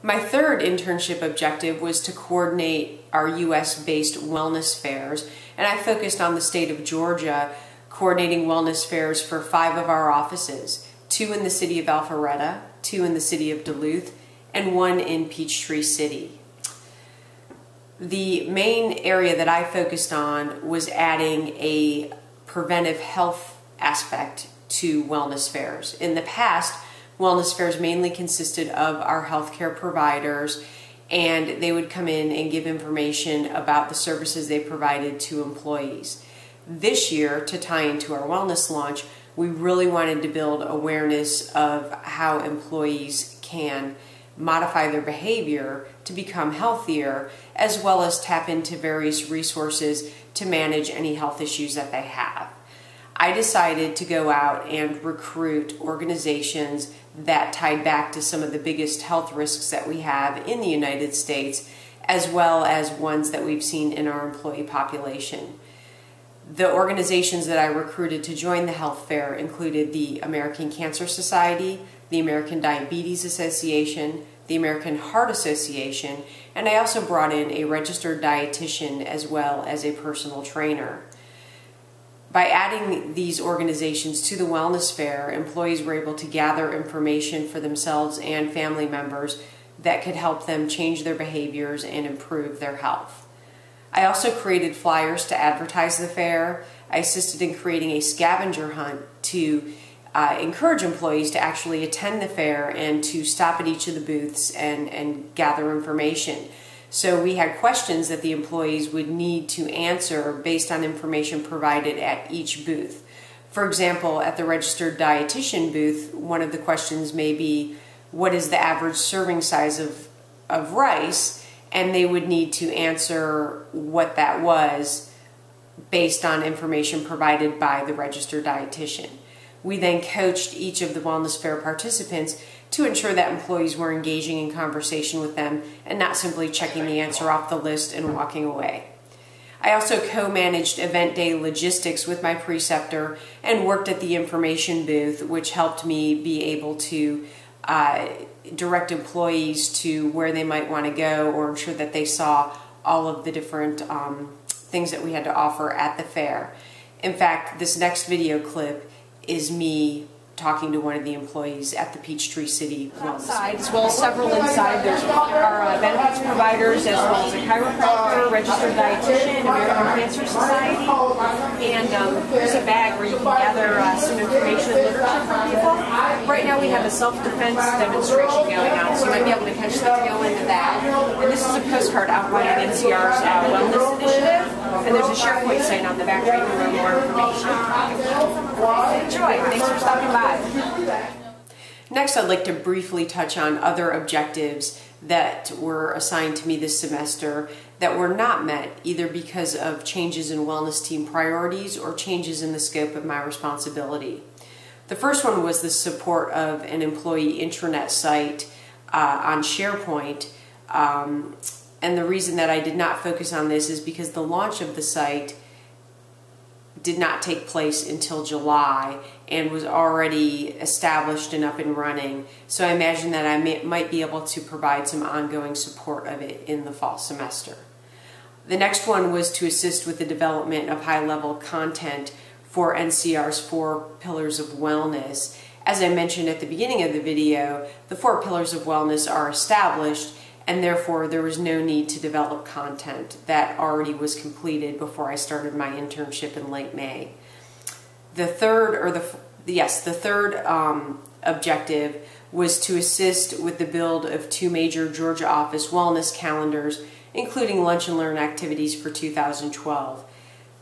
My third internship objective was to coordinate our U.S.-based wellness fairs, and I focused on the state of Georgia, coordinating wellness fairs for 5 of our offices, 2 in the city of Alpharetta, 2 in the city of Duluth, and 1 in Peachtree City. The main area that I focused on was adding a preventive health aspect to wellness fairs. In the past, wellness fairs mainly consisted of our healthcare providers, and they would come in and give information about the services they provided to employees. This year, to tie into our wellness launch, we really wanted to build awareness of how employees can modify their behavior to become healthier, as well as tap into various resources to manage any health issues that they have. I decided to go out and recruit organizations that tied back to some of the biggest health risks that we have in the United States, as well as ones that we've seen in our employee population. The organizations that I recruited to join the health fair included the American Cancer Society, the American Diabetes Association, the American Heart Association, and I also brought in a registered dietitian as well as a personal trainer. By adding these organizations to the wellness fair, employees were able to gather information for themselves and family members that could help them change their behaviors and improve their health. I also created flyers to advertise the fair. I assisted in creating a scavenger hunt to encourage employees to actually attend the fair and to stop at each of the booths and gather information. So we had questions that the employees would need to answer based on information provided at each booth. For example, at the registered dietitian booth, one of the questions may be, what is the average serving size of rice? And they would need to answer what that was based on information provided by the registered dietitian. We then coached each of the wellness fair participants to ensure that employees were engaging in conversation with them and not simply checking the answer off the list and walking away. I also co-managed event day logistics with my preceptor and worked at the information booth, which helped me be able to direct employees to where they might want to go or ensure that they saw all of the different things that we had to offer at the fair. In fact, this next video clip is me talking to one of the employees at the Peachtree City Wellness. Outside, as well as several inside. There's our benefits providers, as well as a chiropractor, registered dietitian, American Cancer Society, and there's a bag where you can gather some information and literature from people. Right now we have a self-defense demonstration going on, so you might be able to catch the tail end of that. And this is a postcard outlining NCR's wellness initiative, and there's a SharePoint site on the back where you can learn more information. Enjoy. Thanks for stopping by. Next, I'd like to briefly touch on other objectives that were assigned to me this semester that were not met either because of changes in wellness team priorities or changes in the scope of my responsibility. The first one was the support of an employee intranet site on SharePoint, and the reason that I did not focus on this is because the launch of the site did not take place until July and was already established and up and running. So I imagine that I might be able to provide some ongoing support of it in the fall semester. The next one was to assist with the development of high-level content for NCR's 4 Pillars of Wellness. As I mentioned at the beginning of the video, the 4 Pillars of Wellness are established, and therefore there was no need to develop content that already was completed before I started my internship in late May. The third objective was to assist with the build of 2 major Georgia office wellness calendars, including lunch and learn activities for 2012.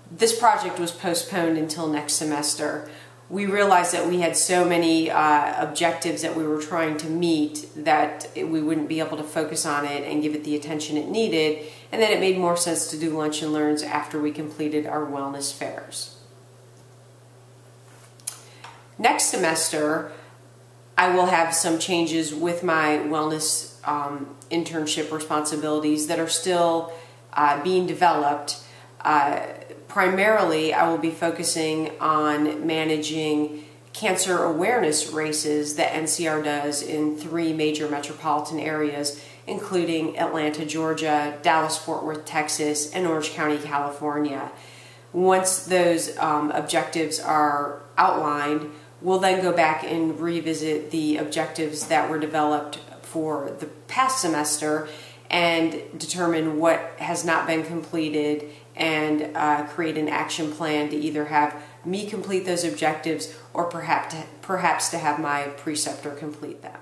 This project was postponed until next semester. We realized that we had so many objectives that we were trying to meet that we wouldn't be able to focus on it and give it the attention it needed, and that it made more sense to do lunch and learns after we completed our wellness fairs. Next semester, I will have some changes with my wellness internship responsibilities that are still being developed. Primarily, I will be focusing on managing cancer awareness races that NCR does in 3 major metropolitan areas, including Atlanta, Georgia, Dallas, Fort Worth, Texas, and Orange County, California. Once those objectives are outlined, we'll then go back and revisit the objectives that were developed for the past semester and determine what has not been completed and create an action plan to either have me complete those objectives or perhaps to have my preceptor complete them.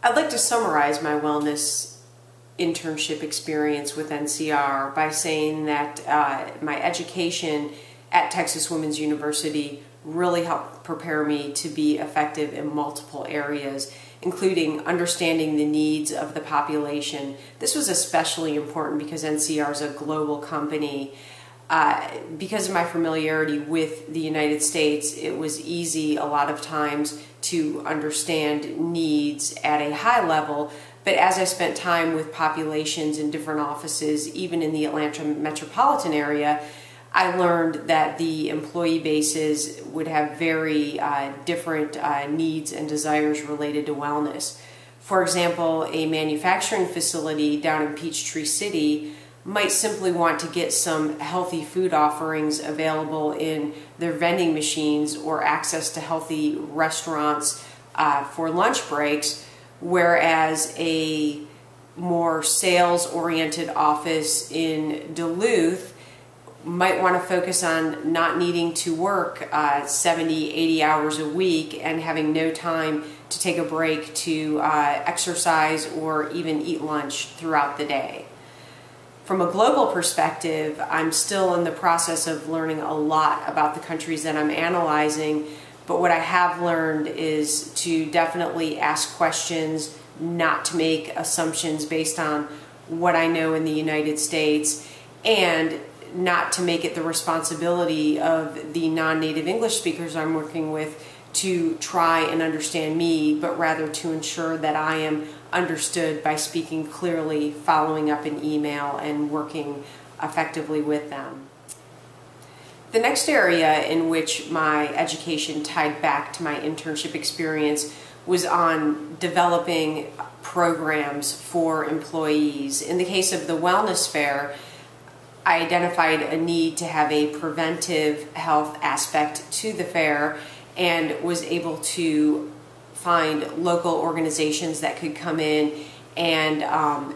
I'd like to summarize my wellness internship experience with NCR by saying that my education at Texas Women's University really helped prepare me to be effective in multiple areas, including understanding the needs of the population. This was especially important because NCR is a global company. Because of my familiarity with the United States, it was easy a lot of times to understand needs at a high level. But as I spent time with populations in different offices, even in the Atlanta metropolitan area, I learned that the employee bases would have very different needs and desires related to wellness. For example, a manufacturing facility down in Peachtree City might simply want to get some healthy food offerings available in their vending machines or access to healthy restaurants for lunch breaks, whereas a more sales-oriented office in Duluth might want to focus on not needing to work 70, 80 hours a week and having no time to take a break to exercise or even eat lunch throughout the day. From a global perspective, I'm still in the process of learning a lot about the countries that I'm analyzing, but what I have learned is to definitely ask questions, not to make assumptions based on what I know in the United States, and not to make it the responsibility of the non-native English speakers I'm working with to try and understand me, but rather to ensure that I am understood by speaking clearly, following up an email, and working effectively with them. The next area in which my education tied back to my internship experience was on developing programs for employees. In the case of the wellness fair, I identified a need to have a preventive health aspect to the fair and was able to find local organizations that could come in and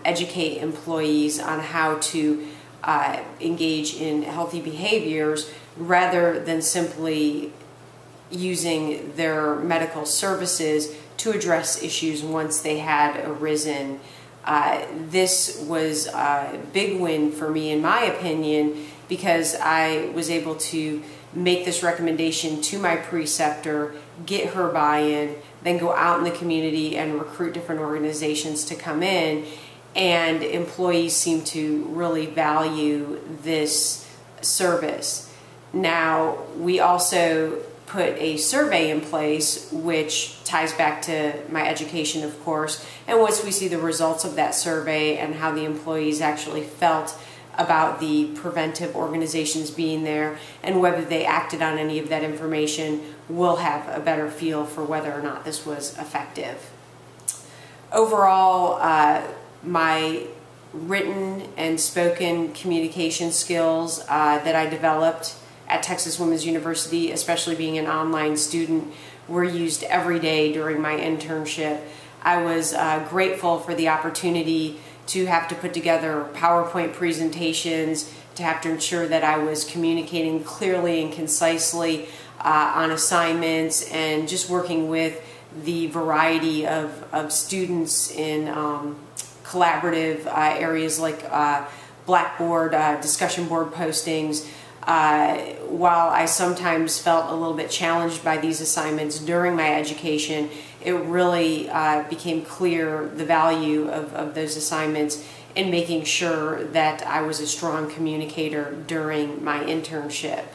educate employees on how to engage in healthy behaviors rather than simply using their medical services to address issues once they had arisen. This was a big win for me, in my opinion, because I was able to make this recommendation to my preceptor, get her buy-in, then go out in the community and recruit different organizations to come in, and employees seem to really value this service. Now, we also put a survey in place, which ties back to my education, of course, and once we see the results of that survey and how the employees actually felt about the preventive organizations being there and whether they acted on any of that information, we'll have a better feel for whether or not this was effective. Overall, my written and spoken communication skills that I developed at Texas Women's University, especially being an online student, were used every day during my internship. I was grateful for the opportunity to have to put together PowerPoint presentations, to have to ensure that I was communicating clearly and concisely on assignments, and just working with the variety of students in collaborative areas like Blackboard, discussion board postings. While I sometimes felt a little bit challenged by these assignments during my education, it really became clear the value of those assignments in making sure that I was a strong communicator during my internship.